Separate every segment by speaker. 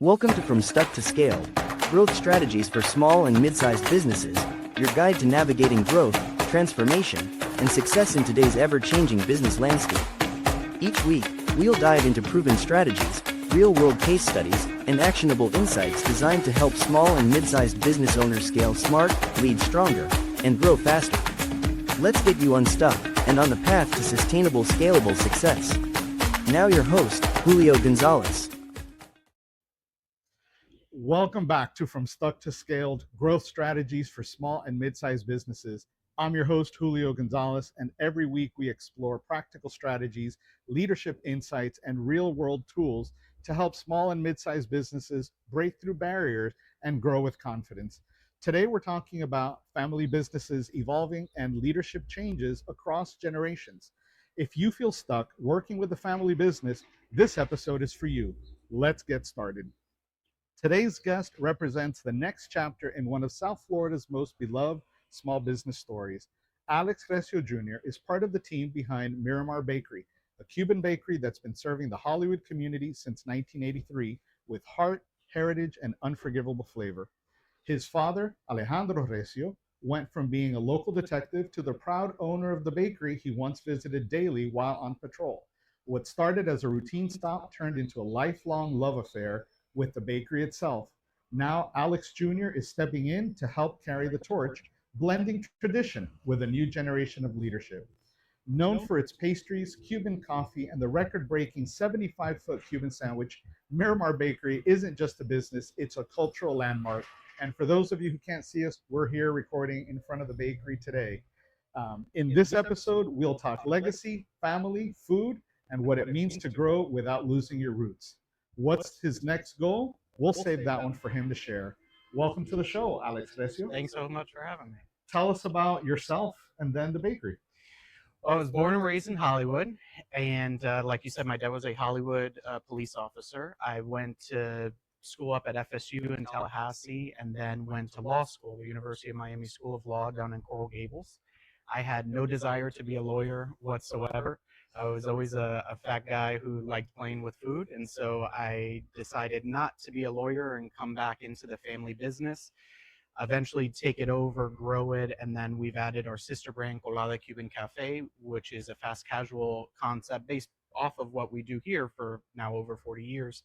Speaker 1: Welcome to From Stuck to Scale, Growth Strategies for Small and Mid-Sized Businesses, your guide to navigating growth, transformation, and success in today's ever-changing business landscape. Each week, we'll dive into proven strategies, real-world case studies, and actionable insights designed to help small and mid-sized business owners scale smart, lead stronger, and grow faster. Let's get you unstuck and on the path to sustainable, scalable success. Now your host, Julio Gonzalez.
Speaker 2: Welcome back to From Stuck to Scaled, Growth Strategies for Small and Mid-Sized Businesses. I'm your host, Julio Gonzalez, and every week we explore practical strategies, leadership insights, and real-world tools to help small and mid-sized businesses break through barriers and grow with confidence. Today we're talking about family businesses evolving and leadership changes across generations. If you feel stuck working with a family business, this episode is for you. Let's get started. Today's guest represents the next chapter in one of South Florida's most beloved small business stories. Alex Recio Jr. is part of the team behind Miramar Bakery, a Cuban bakery that's been serving the Hollywood community since 1983 with heart, heritage, and unforgivable flavor. His father, Alejandro Recio, went from being a local detective to the proud owner of the bakery he once visited daily while on patrol. What started as a routine stop turned into a lifelong love affair with the bakery itself. Now, Alex Jr. is stepping in to help carry the torch, blending tradition with a new generation of leadership. Known for its pastries, Cuban coffee, and the record-breaking 75-foot Cuban sandwich, Miramar Bakery isn't just a business, it's a cultural landmark. And for those of you who can't see us, we're here recording in front of the bakery today. In this episode, we'll talk legacy, family, food, and what it means to grow without losing your roots. What's his next goal? We'll save that one for him to share. Welcome to the show, Alex Recio.
Speaker 3: Thanks so much for having me.
Speaker 2: Tell us about yourself and then the bakery.
Speaker 3: Well, I was born and raised in Hollywood, and like you said, my dad was a Hollywood police officer. I went to school up at FSU in Tallahassee, and then went to law school, the University of Miami School of Law down in Coral Gables. I had no desire to be a lawyer whatsoever. I was always a fat guy who liked playing with food, and so I decided not to be a lawyer and come back into the family business. Eventually take it over, grow it, and then we've added our sister brand, Colada Cuban Cafe, which is a fast casual concept based off of what we do here for now over 40 years,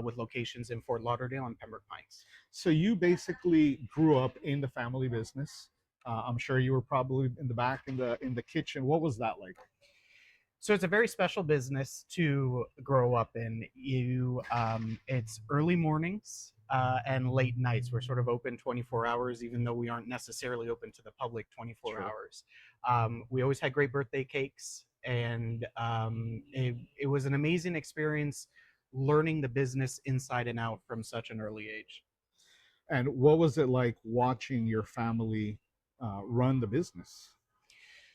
Speaker 3: with locations in Fort Lauderdale and Pembroke Pines.
Speaker 2: So you basically grew up in the family business. I'm sure you were probably in the back in the kitchen. What was that like?
Speaker 3: So it's a very special business to grow up in. It's early mornings and late nights. We're sort of open 24 hours, even though we aren't necessarily open to the public 24
Speaker 2: Sure.
Speaker 3: hours. We always had great birthday cakes, and it was an amazing experience learning the business inside and out from such an early age.
Speaker 2: And what was it like watching your family run the business?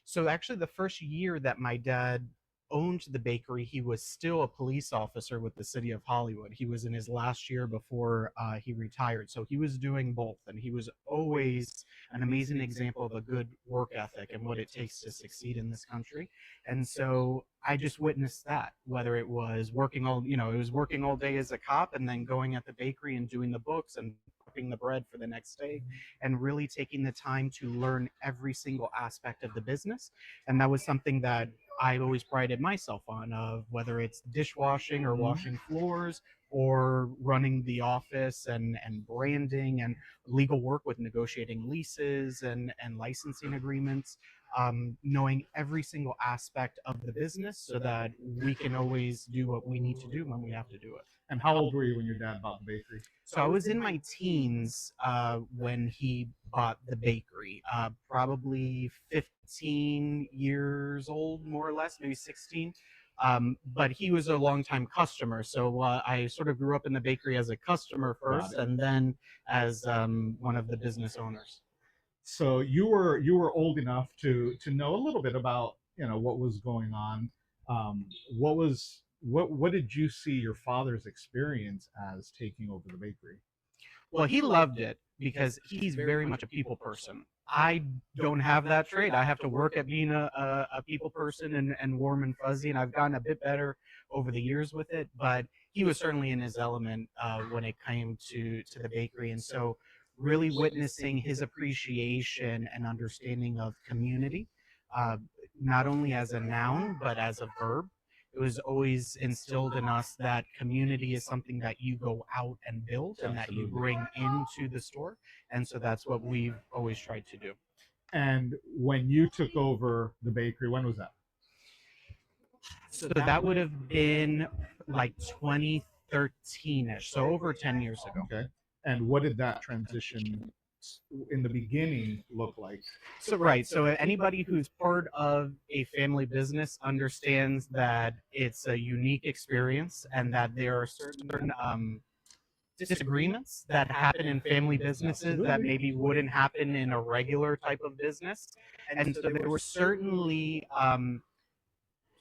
Speaker 3: So actually, the first year that my dad owned the bakery, he was still a police officer with the city of Hollywood. He was in his last year before he retired. So he was doing both, and he was always an amazing example of a good work ethic and what it takes to succeed in this country. And so I just witnessed that, whether it was working all day as a cop and then going at the bakery and doing the books and prepping the bread for the next day, and really taking the time to learn every single aspect of the business. And that was something that I always prided myself on, of whether it's dishwashing or washing floors or running the office and branding and legal work with negotiating leases and licensing agreements, knowing every single aspect of the business so that we can always do what we need to do when we have to do it.
Speaker 2: And how old were you when your dad bought the bakery?
Speaker 3: So I was in my teens when he bought the bakery, probably 15 years old, more or less, maybe 16. But he was a longtime customer, so I sort of grew up in the bakery as a customer first, and then as one of the business owners.
Speaker 2: So you were old enough to know a little bit about what was going on. What did you see your father's experience as taking over the bakery?
Speaker 3: Well, he loved it because he's very much a people person. I don't have that trait. I have to work at being a people person and warm and fuzzy, and I've gotten a bit better over the years with it. But he was certainly in his element when it came to the bakery. And so really witnessing his appreciation and understanding of community, uh, not only as a noun but as a verb. It was always instilled in us that community is something that you go out and build and that you
Speaker 2: Absolutely.
Speaker 3: bring into the store. And so that's what we've always tried to do.
Speaker 2: And when you took over the bakery, when was that?
Speaker 3: So that would have been like 2013-ish, so over 10 years ago.
Speaker 2: Okay. And what did that transition in the beginning look like?
Speaker 3: So right, so anybody who's part of a family business understands that it's a unique experience and that there are certain disagreements that happen in family businesses that maybe wouldn't happen in a regular type of business. And so there were certainly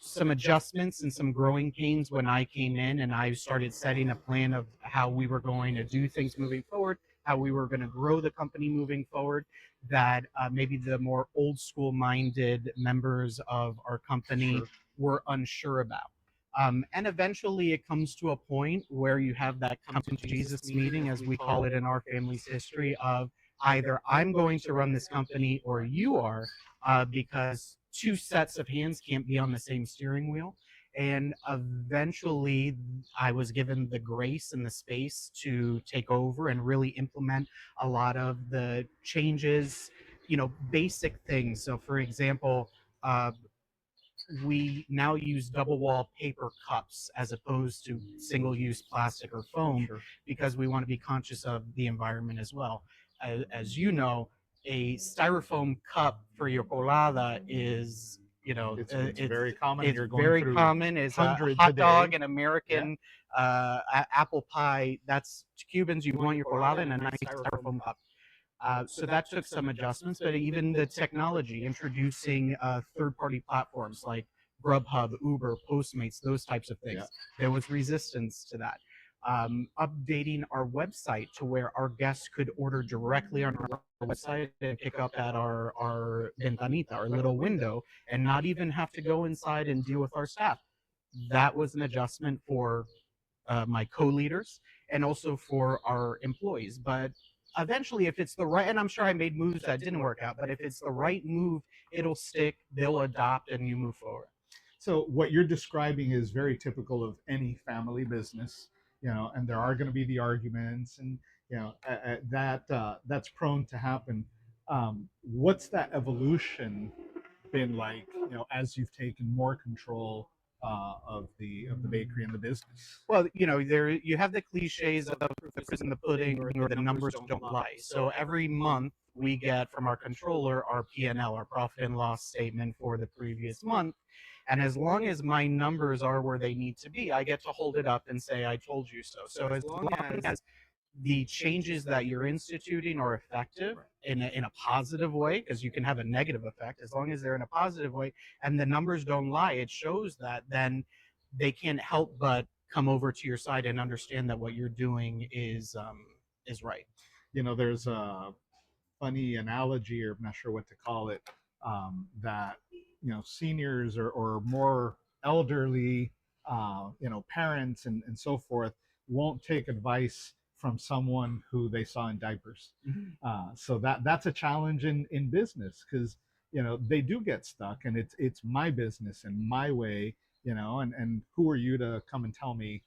Speaker 3: some adjustments and some growing pains when I came in and I started setting a plan of how we were going to do things moving forward, how we were going to grow the company moving forward, that maybe the more old school minded members of our company were unsure about. And eventually it comes to a point where you have that come to Jesus meeting, as we call it in our family's history, of either I'm going to run this company or you are, because two sets of hands can't be on the same steering wheel. And eventually I was given the grace and the space to take over and really implement a lot of the changes, basic things. So for example, uh, we now use double wall paper cups as opposed to single use plastic or foam, because we want to be conscious of the environment as well. As you know, a styrofoam cup for your colada is,
Speaker 2: It's very common.
Speaker 3: it's
Speaker 2: You're going
Speaker 3: very
Speaker 2: through
Speaker 3: common. Is a
Speaker 2: hundreds
Speaker 3: hot
Speaker 2: a
Speaker 3: dog,
Speaker 2: day.
Speaker 3: an American apple pie. That's to Cubans. You want your colada in a nice styrofoam cup. So that took some adjustments, but even the technology, introducing third-party platforms like Grubhub, Uber, Postmates, those types of things, there was resistance to that. Updating our website to where our guests could order directly on our website and pick up at our ventanita, our little window, and not even have to go inside and deal with our staff. That was an adjustment for my co-leaders and also for our employees. But eventually, if it's the right, and I'm sure I made moves that didn't work out, but if it's the right move, it'll stick, they'll adopt, and you move forward.
Speaker 2: So what you're describing is very typical of any family business, and there are going to be the arguments, and that's prone to happen. What's that evolution been like, as you've taken more control of the bakery and the business?
Speaker 3: Well, there you have the cliches of the proof is in the pudding or the numbers don't lie. So every month we get from our controller our P&L, our profit and loss statement for the previous month. And as long as my numbers are where they need to be, I get to hold it up and say, I told you so. So as long as the changes that you're instituting are effective in a positive way, because you can have a negative effect, as long as they're in a positive way and the numbers don't lie, it shows that then they can't help but come over to your side and understand that what you're doing is right.
Speaker 2: There's a funny analogy, or I'm not sure what to call it, that seniors or more elderly, parents and so forth won't take advice from someone who they saw in diapers. So that's a challenge in business, because they do get stuck, and it's my business and my way, and who are you to come and tell me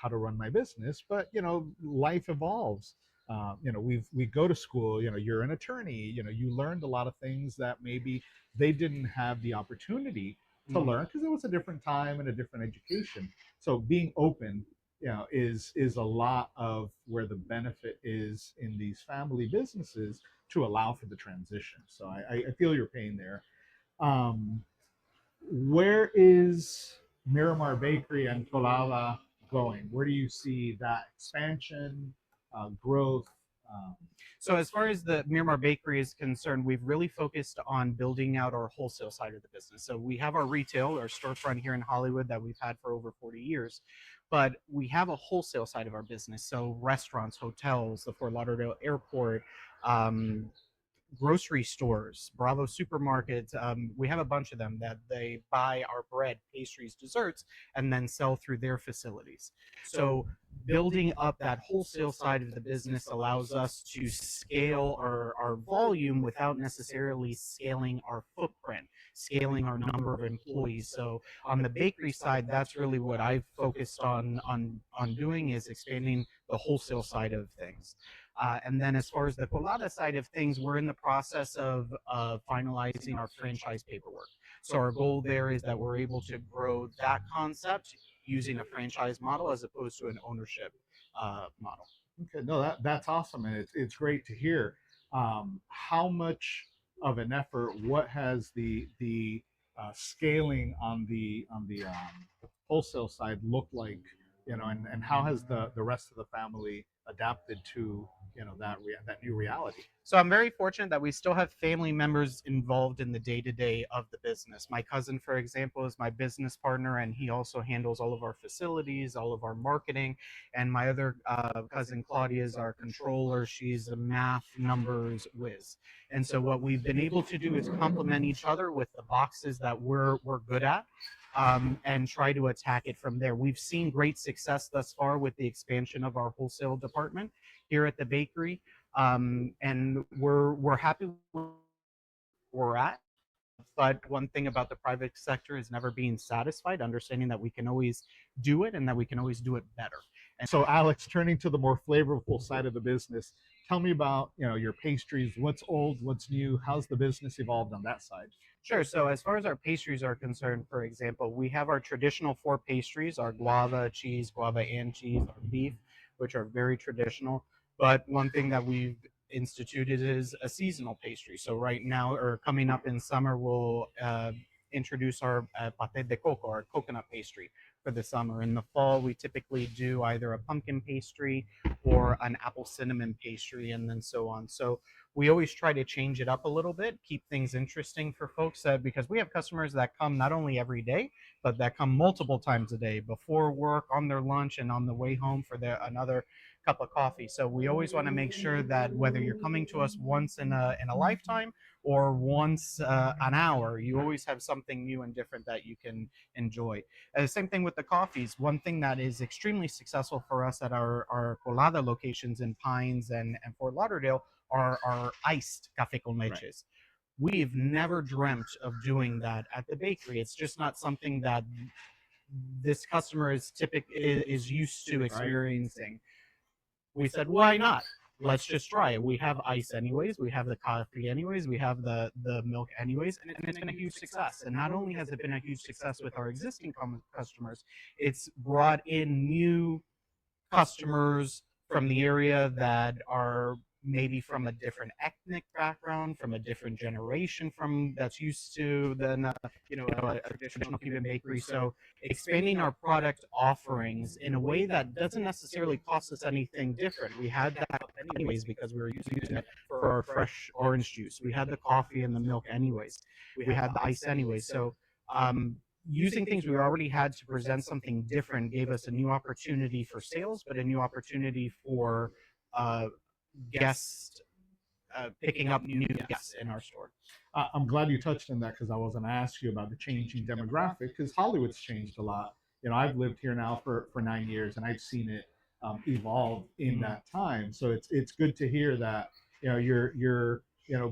Speaker 2: how to run my business? But life evolves. We go to school, you're an attorney, you learned a lot of things that maybe they didn't have the opportunity to learn, because it was a different time and a different education. So being open, is a lot of where the benefit is in these family businesses, to allow for the transition. So I feel your pain there. um, where is Miramar Bakery and Colada going? Where do you see that expansion, growth? Um,
Speaker 3: So as far as the Miramar Bakery is concerned, we've really focused on building out our wholesale side of the business. So we have our retail, our storefront here in Hollywood that we've had for over 40 years, but we have a wholesale side of our business. So restaurants, hotels, the Fort Lauderdale Airport, um, grocery stores, Bravo supermarkets. We have a bunch of them that they buy our bread, pastries, desserts, and then sell through their facilities. So building up that wholesale side of the business allows us to scale our volume without necessarily scaling our footprint, scaling our number of employees. So on the bakery side, that's really what I've focused on doing, is expanding the wholesale side of things. And then as far as the colada side of things, we're in the process of finalizing our franchise paperwork. So our goal there is that we're able to grow that concept using a franchise model as opposed to an ownership model.
Speaker 2: Okay, no, that's awesome, and it's great to hear. How much of an effort? What has the scaling on the wholesale side looked like? And how has the rest of the family adapted to that new reality?
Speaker 3: So I'm very fortunate that we still have family members involved in the day to day of the business. My cousin, for example, is my business partner, and he also handles all of our facilities, all of our marketing. And my other cousin, Claudia, is our controller. She's a math numbers whiz. And so what we've been able to do is complement each other with the boxes that we're good at. And try to attack it from there. We've seen great success thus far with the expansion of our wholesale department here at the bakery, and we're happy where we're at. But one thing about the private sector is never being satisfied, understanding that we can always do it and that we can always do it better. And
Speaker 2: So, Alex, turning to the more flavorful side of the business, tell me about your pastries. What's old? What's new? How's the business evolved on that side?
Speaker 3: sure. So as far as our pastries are concerned, for example, we have our traditional four pastries: our guava and cheese, our beef, which are very traditional. But one thing that we've instituted is a seasonal pastry. So right now, or coming up in summer, we'll introduce our pate de coco, our coconut pastry, for the summer. In the fall, we typically do either a pumpkin pastry or an apple cinnamon pastry, and then so on. So we always try to change it up a little bit, keep things interesting for folks, because we have customers that come not only every day, but that come multiple times a day, before work, on their lunch, and on the way home for another cup of coffee. So we always want to make sure that whether you're coming to us once in a lifetime or once an hour, you always have something new and different that you can enjoy. Same thing with the coffees. One thing that is extremely successful for us at our Colada locations in Pines and Fort Lauderdale are our iced cafe con leches. Right. We've never dreamt of doing that at the bakery. It's just not something that this customer is used to experiencing. We said, why not? Let's just try it. We have ice anyways. We have the coffee anyways. We have the milk anyways, and it's been a huge success. And not only has it been a huge success with our existing customers, it's brought in new customers from the area that are maybe from a different ethnic background, from a different generation from that's used to than a traditional Cuban bakery. So expanding our product offerings in a way that doesn't necessarily cost us anything different. We had that anyways because we were using it for our fresh orange juice. We had the coffee and the milk anyways. We had the ice anyways. So using things we already had to present something different gave us a new opportunity for sales, but a new opportunity for uh, guests picking up new guests in our store.
Speaker 2: I'm glad you touched on that because I was going to ask you about the changing demographic because Hollywood's changed a lot. I've lived here now for 9 years and I've seen it evolve in that time. So it's good to hear that you're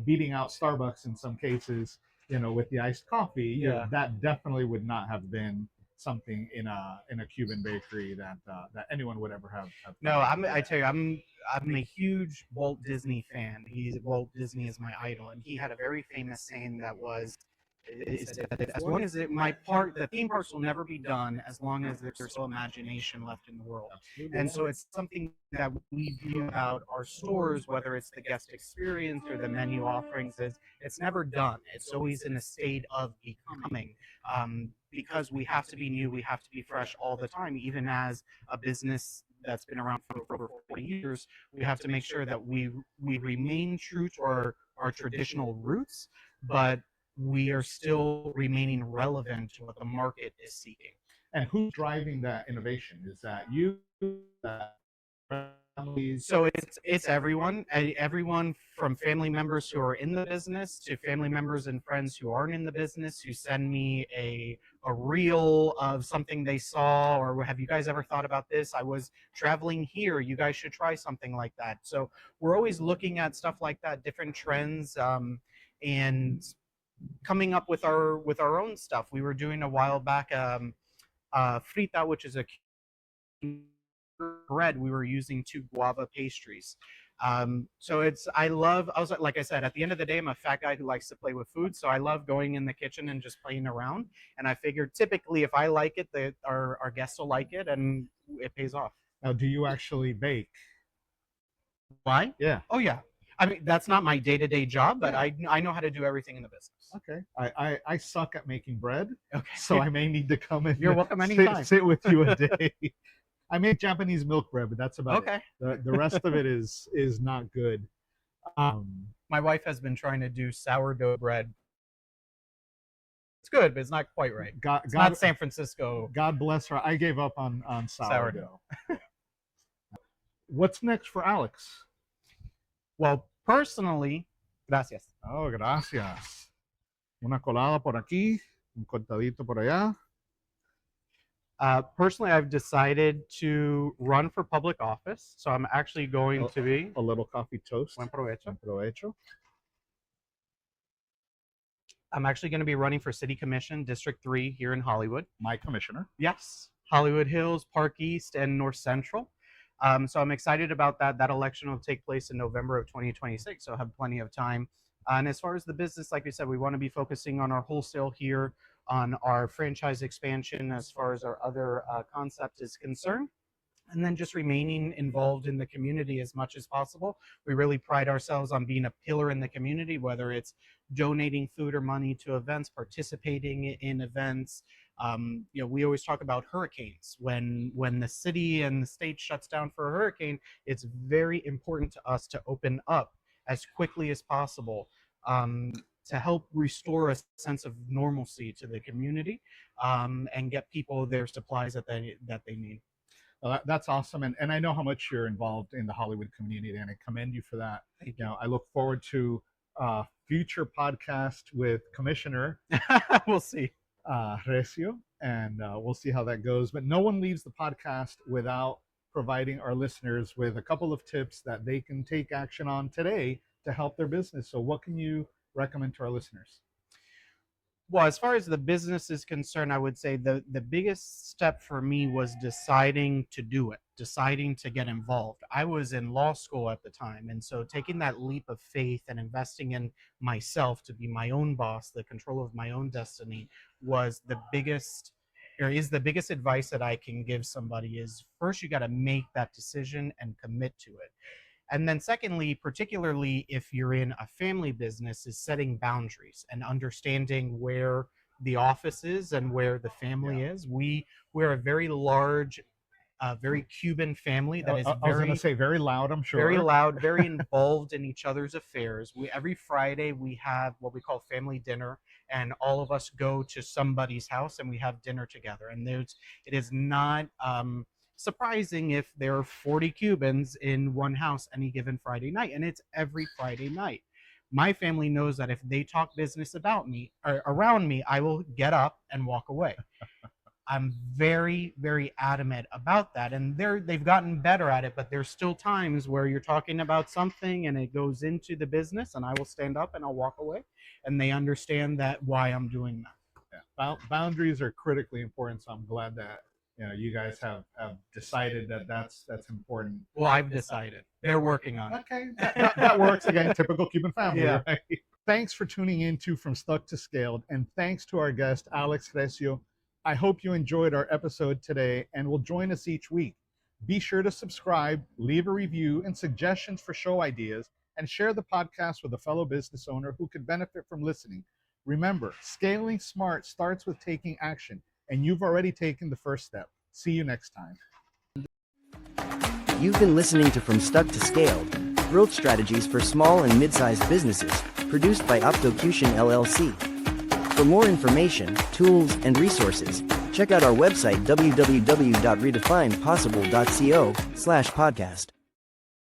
Speaker 2: beating out Starbucks in some cases. With the iced coffee,
Speaker 3: Yeah.
Speaker 2: that definitely would not have been something in a Cuban bakery that anyone would ever have.
Speaker 3: No, I tell you, I'm a huge Walt Disney fan. Walt Disney is my idol, and he had a very famous saying that was, is that as long as the theme parks will never be done as long as there's still imagination left in the world. And so it's something that we view about our stores, whether it's the guest experience or the menu offerings, is it's never done. It's always in a state of becoming. Because we have to be new, we have to be fresh all the time, even as a business that's been around for over 40 years, we have to make sure that we remain true to our traditional roots, but we are still remaining relevant to what the market is seeking.
Speaker 2: And who's driving that innovation? Is that you? That employees?
Speaker 3: So it's everyone from family members who are in the business to family members and friends who aren't in the business, who send me a reel of something they saw, or have you guys ever thought about this? I was traveling here. You guys should try something like that. So we're always looking at stuff like that, different trends, and coming up with our own stuff. We were doing a while back frita, which is a bread. We were using 2 guava pastries. So I was like I said, at the end of the day, I'm a fat guy who likes to play with food. So I love going in the kitchen and just playing around. And I figured typically if I like it, our guests will like it, and it pays off.
Speaker 2: Now, do you actually bake?
Speaker 3: Why?
Speaker 2: Yeah.
Speaker 3: Oh yeah. I mean, that's not my day-to-day job, but I know how to do everything in the business.
Speaker 2: Okay. I suck at making bread,
Speaker 3: Okay.
Speaker 2: so I may need to come in.
Speaker 3: You're welcome anytime.
Speaker 2: Sit with you a day. I make Japanese milk bread, but that's about
Speaker 3: Okay.
Speaker 2: it. The rest of it is not good.
Speaker 3: My wife has been trying to do sourdough bread. It's good, but it's not quite right. It's not San Francisco.
Speaker 2: God bless her. I gave up on sourdough. What's next for Alex?
Speaker 3: Well, personally, gracias.
Speaker 2: Oh, gracias. Una colada por aquí, un cortadito por allá.
Speaker 3: Personally, I've decided to run for public office, so I'm actually going to be
Speaker 2: a little coffee toast.
Speaker 3: Buen provecho.
Speaker 2: Buen provecho.
Speaker 3: I'm actually going to be running for City Commission, District 3 here in Hollywood.
Speaker 2: My commissioner.
Speaker 3: Yes, Hollywood Hills, Park East, and North Central. So I'm excited about that. That election will take place in November of 2026, so I have plenty of time. And as far as the business, like we said, we want to be focusing on our wholesale here, on our franchise expansion as far as our other concept is concerned, and then just remaining involved in the community as much as possible. We really pride ourselves on being a pillar in the community, whether it's donating food or money to events, participating in events. We always talk about hurricanes. When the city and the state shuts down for a hurricane, it's very important to us to open up as quickly as possible to help restore a sense of normalcy to the community and get people their supplies that they need.
Speaker 2: Well, that's awesome, and I know how much you're involved in the Hollywood community, and I commend you for that.
Speaker 3: Thank you.
Speaker 2: I look forward to future podcast with Commissioner.
Speaker 3: We'll see.
Speaker 2: Recio, and we'll see how that goes. But no one leaves the podcast without providing our listeners with a couple of tips that they can take action on today to help their business. So what can you recommend to our listeners?
Speaker 3: Well, as far as the business is concerned, I would say the biggest step for me was deciding to do it, deciding to get involved. I was in law school at the time, and so taking that leap of faith and investing in myself to be my own boss, the control of my own destiny, was the biggest, or is the biggest advice that I can give somebody. Is first, you got to make that decision and commit to it. And then secondly, particularly if you're in a family business, is setting boundaries and understanding where the office is and where the family is. We're a very large, very Cuban family that is
Speaker 2: I was going to say very loud, I'm sure.
Speaker 3: Very loud, very involved in each other's affairs. Every Friday we have what we call family dinner, and all of us go to somebody's house and we have dinner together. And it is not surprising if there are 40 Cubans in one house any given Friday night, and it's every Friday night. My family knows that if they talk business about me or around me, I will get up and walk away. I'm very, very adamant about that, and they've gotten better at it, but there's still times where you're talking about something and it goes into the business, and I will stand up and I'll walk away, and they understand that why I'm doing that.
Speaker 2: Yeah. Boundaries are critically important, so I'm glad that you guys have decided that that's important.
Speaker 3: Well, I've decided. They're working on it.
Speaker 2: Okay, that works. Again, typical Cuban family.
Speaker 3: Yeah.
Speaker 2: Right? Thanks for tuning in to From Stuck to Scaled, and thanks to our guest, Alex Recio. I hope you enjoyed our episode today and will join us each week. Be sure to subscribe, leave a review and suggestions for show ideas, and share the podcast with a fellow business owner who could benefit from listening. Remember, scaling smart starts with taking action, and you've already taken the first step. See you next time.
Speaker 1: You've been listening to From Stuck to Scaled, growth strategies for small and mid-sized businesses, produced by Optocution LLC. For more information, tools, and resources, check out our website www.redefinepossible.co/podcast.